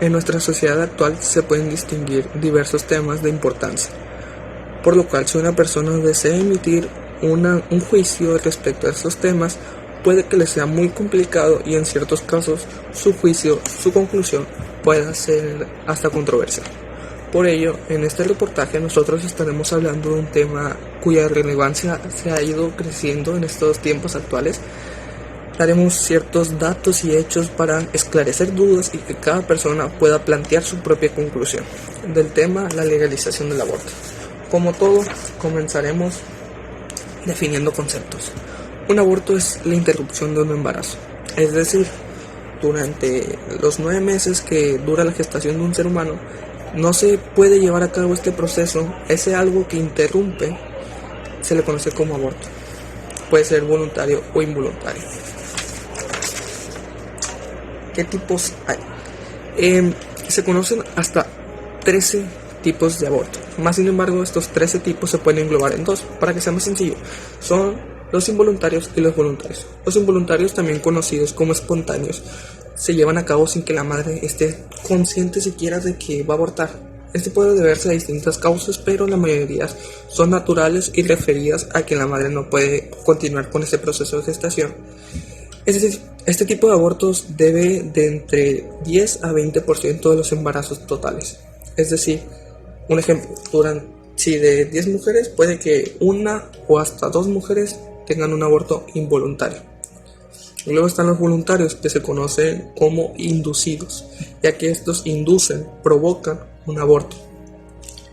En nuestra sociedad actual se pueden distinguir diversos temas de importancia, por lo cual si una persona desea emitir un juicio respecto a estos temas, puede que le sea muy complicado y en ciertos casos su juicio, su conclusión pueda ser hasta controversial. Por ello, en este reportaje nosotros estaremos hablando de un tema cuya relevancia se ha ido creciendo en estos tiempos actuales. Daremos ciertos datos y hechos para esclarecer dudas y que cada persona pueda plantear su propia conclusión del tema, la legalización del aborto. Como todo, comenzaremos definiendo conceptos. Un aborto es la interrupción de un embarazo, es decir, durante los 9 meses que dura la gestación de un ser humano, no se puede llevar a cabo este proceso. Ese algo que interrumpe se le conoce como aborto. Puede ser voluntario o involuntario. ¿Qué tipos hay? Se conocen hasta 13 tipos de aborto. Más sin embargo, estos 13 tipos se pueden englobar en dos, para que sea más sencillo. Son los involuntarios y los voluntarios. Los involuntarios, también conocidos como espontáneos, se llevan a cabo sin que la madre esté consciente siquiera de que va a abortar. Este puede deberse a distintas causas, pero la mayoría son naturales y referidas a que la madre no puede continuar con este proceso de gestación. Es decir, este tipo de abortos debe de entre 10 a 20% de los embarazos totales. Es decir, un ejemplo, si de 10 mujeres puede que una o hasta 2 mujeres tengan un aborto involuntario. Luego están los voluntarios, que se conocen como inducidos, ya que estos inducen, provocan un aborto.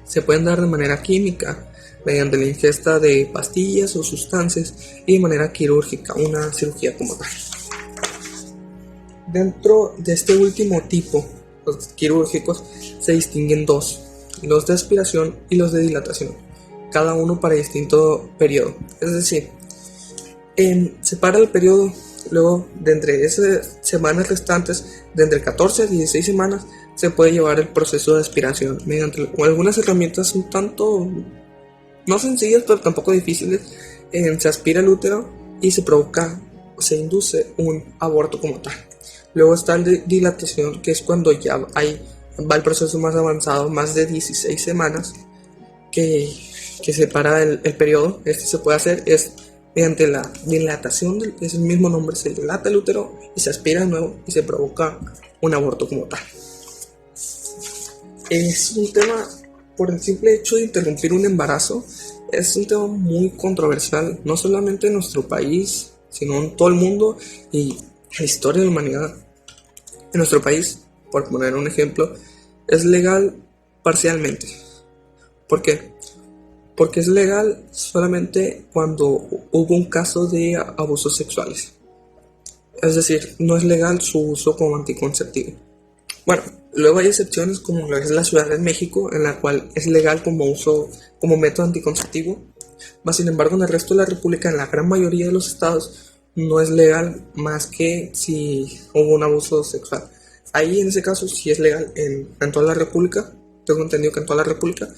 Se pueden dar de manera química, mediante la ingesta de pastillas o sustancias, y de manera quirúrgica, una cirugía como tal. Dentro de este último tipo, los quirúrgicos, se distinguen dos: los de aspiración y los de dilatación, cada uno para distinto periodo. Es decir, se para el periodo, luego de entre esas semanas restantes, de entre 14 a 16 semanas, se puede llevar el proceso de aspiración mediante algunas herramientas un tanto no sencillas, pero tampoco difíciles. Se aspira el útero y se induce un aborto como tal. Luego está el de dilatación, que es cuando ya va el proceso más avanzado, más de 16 semanas, que separa el periodo. Este se puede hacer mediante la dilatación, es el mismo nombre, se dilata el útero y se aspira de nuevo y se provoca un aborto como tal. Es un tema, por el simple hecho de interrumpir un embarazo, es un tema muy controversial, no solamente en nuestro país, sino en todo el mundo y la historia de la humanidad. En nuestro país, por poner un ejemplo, es legal parcialmente. ¿Por qué? Porque es legal solamente cuando hubo un caso de abusos sexuales. Es decir, no es legal su uso como anticonceptivo. Bueno, luego hay excepciones como lo es la Ciudad de México, en la cual es legal como método anticonceptivo. Mas sin embargo, en el resto de la República, en la gran mayoría de los estados, no es legal, más que si hubo un abuso sexual. Ahí en ese caso sí es legal en toda la República. Tengo entendido que en toda la República,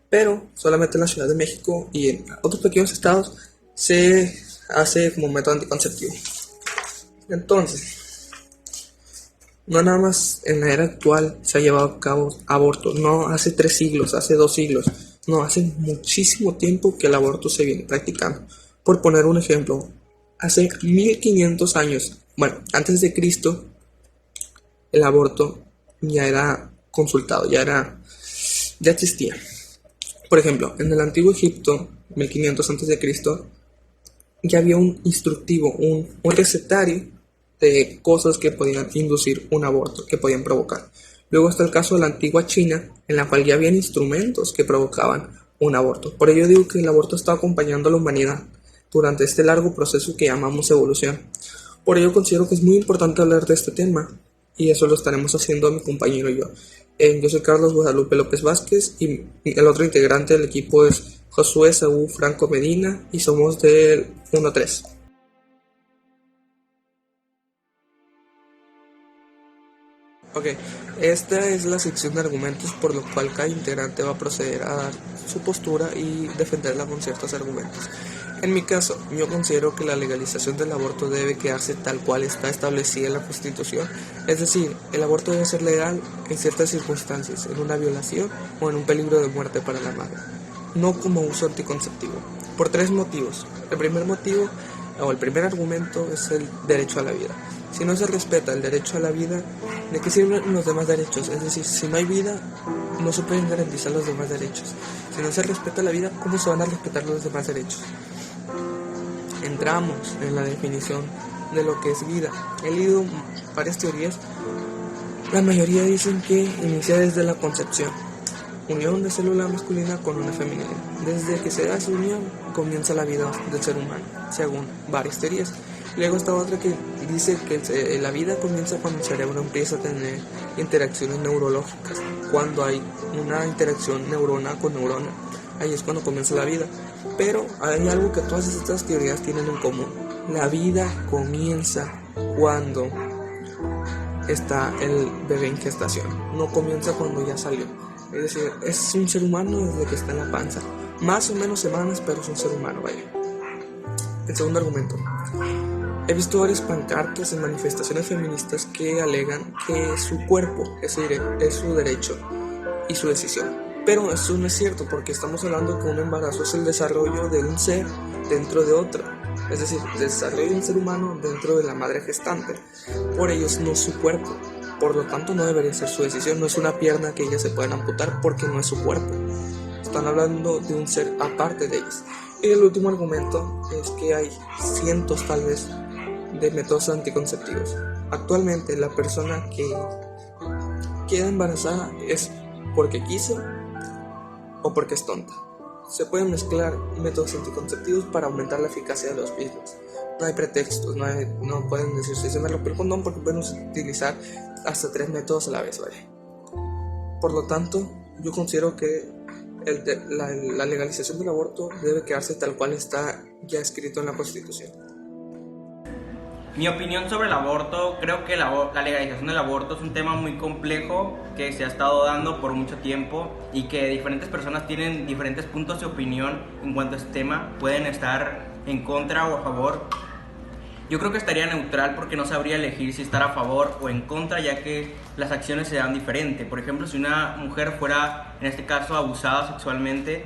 pero solamente en la Ciudad de México y en otros pequeños estados se hace como método anticonceptivo. Entonces, no nada más en la era actual se ha llevado a cabo aborto, no hace 3 siglos, hace 2 siglos, no, hace muchísimo tiempo que el aborto se viene practicando. Por poner un ejemplo, hace 1500 años, bueno, antes de Cristo, el aborto ya era consultado, ya existía. Por ejemplo, en el antiguo Egipto, 1500 antes de Cristo, ya había un instructivo, un recetario de cosas que podían inducir un aborto, que podían provocar. Luego está el caso de la antigua China, en la cual ya habían instrumentos que provocaban un aborto. Por ello digo que el aborto está acompañando a la humanidad durante este largo proceso que llamamos evolución. Por ello considero que es muy importante hablar de este tema, y eso lo estaremos haciendo mi compañero y yo. Yo soy Carlos Guadalupe López Vázquez y el otro integrante del equipo es Josué Saúl Franco Medina y somos del 1-3. Ok, esta es la sección de argumentos por lo cual cada integrante va a proceder a dar su postura y defenderla con ciertos argumentos. En mi caso, yo considero que la legalización del aborto debe quedarse tal cual está establecida en la Constitución, es decir, el aborto debe ser legal en ciertas circunstancias, en una violación o en un peligro de muerte para la madre, no como uso anticonceptivo, por tres motivos. El primer motivo o el primer argumento es el derecho a la vida. Si no se respeta el derecho a la vida, ¿de qué sirven los demás derechos? Es decir, si no hay vida, no se pueden garantizar los demás derechos. Si no se respeta la vida, ¿cómo se van a respetar los demás derechos? Entramos en la definición de lo que es vida. He leído varias teorías. La mayoría dicen que inicia desde la concepción, unión de célula masculina con una femenina. Desde que se da esa unión comienza la vida del ser humano, según varias teorías. Luego está otra que dice que la vida comienza cuando el cerebro empieza a tener interacciones neurológicas. Cuando hay una interacción neurona con neurona, ahí es cuando comienza la vida. Pero hay algo que todas estas teorías tienen en común. La vida comienza cuando está el bebé en gestación, no comienza cuando ya salió. Es decir, es un ser humano desde que está en la panza. Más o menos semanas, pero es un ser humano, vaya. El segundo argumento. He visto varias pancartas en manifestaciones feministas que alegan que su cuerpo es su derecho y su decisión. Pero eso no es cierto, porque estamos hablando que un embarazo es el desarrollo de un ser dentro de otro. Es decir, el desarrollo de un ser humano dentro de la madre gestante. Por ello no es su cuerpo. Por lo tanto, no debería ser su decisión. No es una pierna que ellas se pueden amputar porque no es su cuerpo. Están hablando de un ser aparte de ellas. Y el último argumento es que hay cientos, tal vez, de métodos anticonceptivos. Actualmente, la persona que queda embarazada es porque quiso o porque es tonta. Se pueden mezclar métodos anticonceptivos para aumentar la eficacia de los mismos. No hay pretextos, no pueden decirse se me rompió el condón porque pueden utilizar hasta 3 métodos a la vez, ¿vale? Por lo tanto, yo considero que la legalización del aborto debe quedarse tal cual está ya escrito en la Constitución. Mi opinión sobre el aborto, creo que la legalización del aborto es un tema muy complejo que se ha estado dando por mucho tiempo y que diferentes personas tienen diferentes puntos de opinión en cuanto a este tema, pueden estar en contra o a favor. Yo creo que estaría neutral porque no sabría elegir si estar a favor o en contra, ya que las acciones se dan diferente. Por ejemplo, si una mujer fuera, en este caso, abusada sexualmente,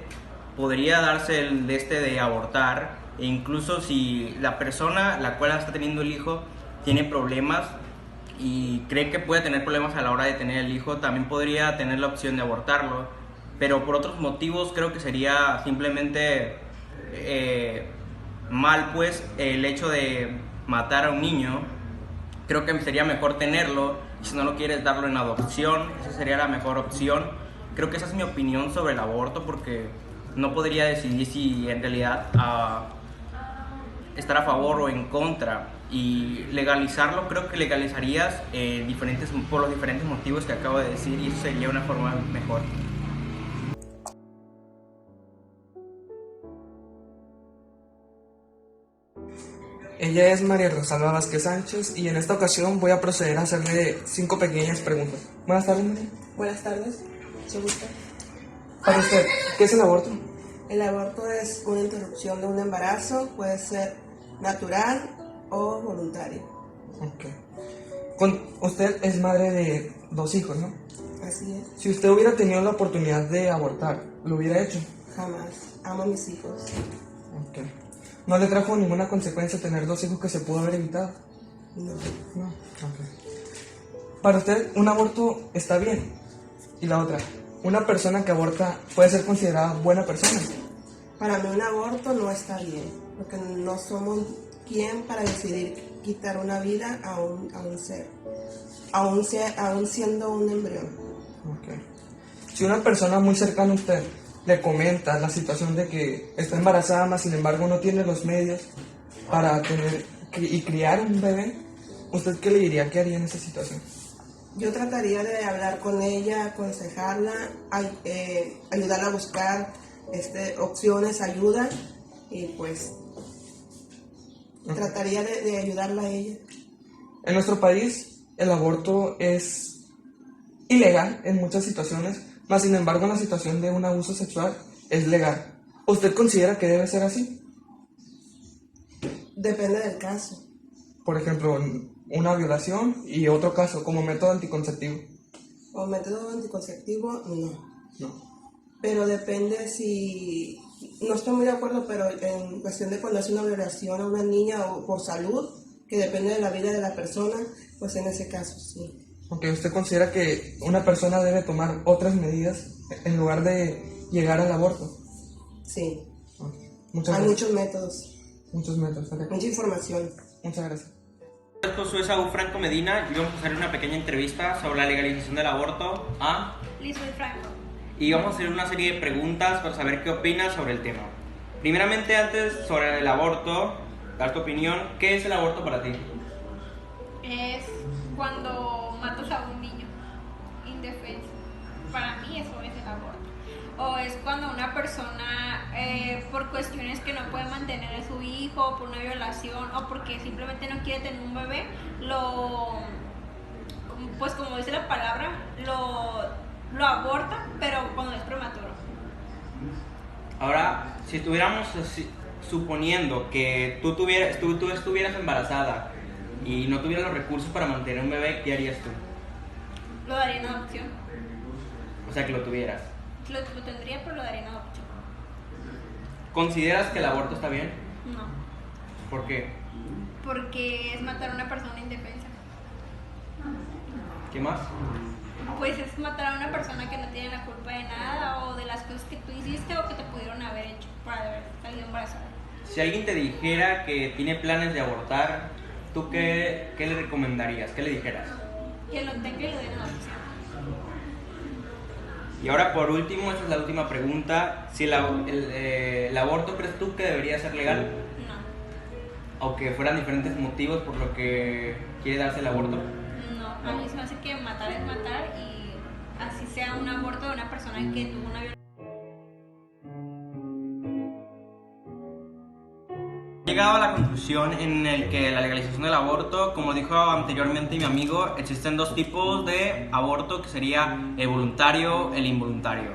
podría darse el de abortar. E incluso si la persona la cual está teniendo el hijo tiene problemas y cree que puede tener problemas a la hora de tener el hijo, también podría tener la opción de abortarlo. Pero por otros motivos creo que sería simplemente mal, pues, el hecho de matar a un niño. Creo que sería mejor tenerlo, y si no lo quieres, darlo en adopción. Esa sería la mejor opción. Creo que esa es mi opinión sobre el aborto, porque no podría decidir si en realidad estar a favor o en contra. Y legalizarlo, creo que legalizarías por los diferentes motivos que acabo de decir, y eso sería una forma mejor. Ella es María Rosalba Vázquez Sánchez y en esta ocasión voy a proceder a hacerle 5 pequeñas preguntas. Buenas tardes, María. Buenas tardes, ¿se gusta? Para usted, ¿qué es el aborto? El aborto es una interrupción de un embarazo, puede ser natural o voluntario. Ok. Usted es madre de 2 hijos, ¿no? Así es. Si usted hubiera tenido la oportunidad de abortar, ¿lo hubiera hecho? Jamás. Amo a mis hijos. Ok. ¿No le trajo ninguna consecuencia tener 2 hijos que se pudo haber evitado? No. No. Ok. Para usted, un aborto está bien. Y la otra, ¿una persona que aborta puede ser considerada buena persona? Para mí un aborto no está bien, porque no somos quien para decidir quitar una vida a un ser, aún siendo un embrión. Okay. Si una persona muy cercana a usted le comenta la situación de que está embarazada, mas sin embargo no tiene los medios para tener y criar un bebé, ¿usted qué le diría? ¿Qué haría en esa situación? Yo trataría de hablar con ella, aconsejarla, ayudarla a buscar opciones, ayuda, y pues trataría de ayudarla a ella. En nuestro país el aborto es ilegal en muchas situaciones, mas sin embargo en la situación de un abuso sexual es legal. ¿Usted considera que debe ser así? Depende del caso. Por ejemplo, una violación y otro caso como método anticonceptivo. O método anticonceptivo, no. No. Pero depende si... No estoy muy de acuerdo, pero en cuestión de cuando es una violación a una niña o por salud, que depende de la vida de la persona, pues en ese caso sí. Aunque usted considera que una persona debe tomar otras medidas en lugar de llegar al aborto. Sí. Ok. Muchas Hay gracias. muchos métodos, Muchos métodos. Ok. mucha información. Muchas gracias. Soy Saúl Franco Medina y vamos a hacer una pequeña entrevista sobre la legalización del aborto a... Lisbeth Franco. Y vamos a hacer una serie de preguntas para saber qué opinas sobre el tema. Primeramente, antes sobre el aborto, dar tu opinión. ¿Qué es el aborto para ti? Es cuando matas a un niño indefenso. Para mí eso es el aborto. O es cuando una persona, por cuestiones que no puede mantener a su hijo, por una violación o porque simplemente no quiere tener un bebé, pues como dice la palabra, lo aborta, pero cuando es prematuro. Ahora, si estuviéramos suponiendo que tú estuvieras embarazada y no tuvieras los recursos para mantener un bebé, ¿qué harías tú? Lo daría en adopción. O sea, que lo tuvieras. Lo tendría, pero lo daría en adopción. ¿Consideras que el aborto está bien? No, ¿Por qué? porque es matar a una persona indefensa. ¿Qué más? Pues es matar a una persona que no tiene la culpa de nada o de las cosas que tú hiciste o que te pudieron haber hecho para haber salido embarazada. Si alguien te dijera que tiene planes de abortar, ¿tú qué le recomendarías? ¿Qué le dijeras? Que lo tenga y lo den en adopción. Y ahora por último, esta es la última pregunta. Si el aborto crees tú que debería ser legal, No, aunque fueran diferentes motivos por lo que quiere darse el aborto. no, a mí se me hace que matar es matar y así sea un aborto de una persona que tuvo una violación. He llegado a la conclusión en el que la legalización del aborto, como dijo anteriormente mi amigo, existen dos tipos de aborto, que sería el voluntario, el involuntario.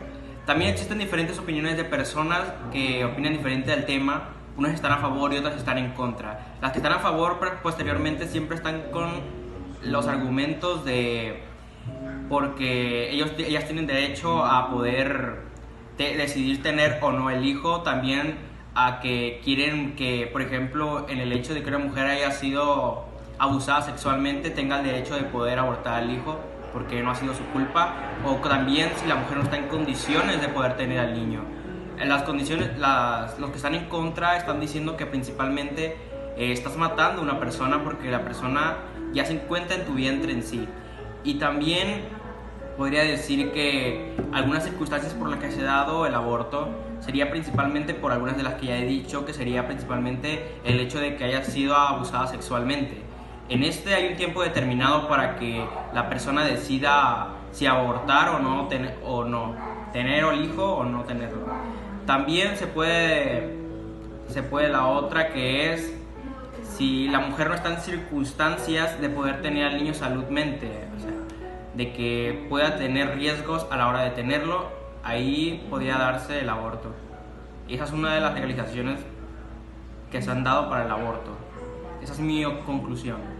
También existen diferentes opiniones de personas que opinan diferente del tema. Unos están a favor y otras están en contra. Las que están a favor posteriormente siempre están con los argumentos de porque ellas tienen derecho a poder decidir tener o no el hijo. También a que quieren que, por ejemplo, en el hecho de que una mujer haya sido abusada sexualmente, tenga el derecho de poder abortar al hijo porque no ha sido su culpa, o también si la mujer no está en condiciones de poder tener al niño. En las condiciones, los que están en contra están diciendo que principalmente estás matando a una persona porque la persona ya se encuentra en tu vientre en sí. Y también podría decir que algunas circunstancias por las que se ha dado el aborto sería principalmente por algunas de las que ya he dicho, que sería principalmente el hecho de que haya sido abusada sexualmente. En este hay un tiempo determinado para que la persona decida si abortar o no, tener el hijo o no tenerlo. También se puede la otra, que es si la mujer no está en circunstancias de poder tener al niño saludmente, o sea, de que pueda tener riesgos a la hora de tenerlo, ahí podría darse el aborto. Y esa es una de las legalizaciones que se han dado para el aborto. Esa es mi conclusión.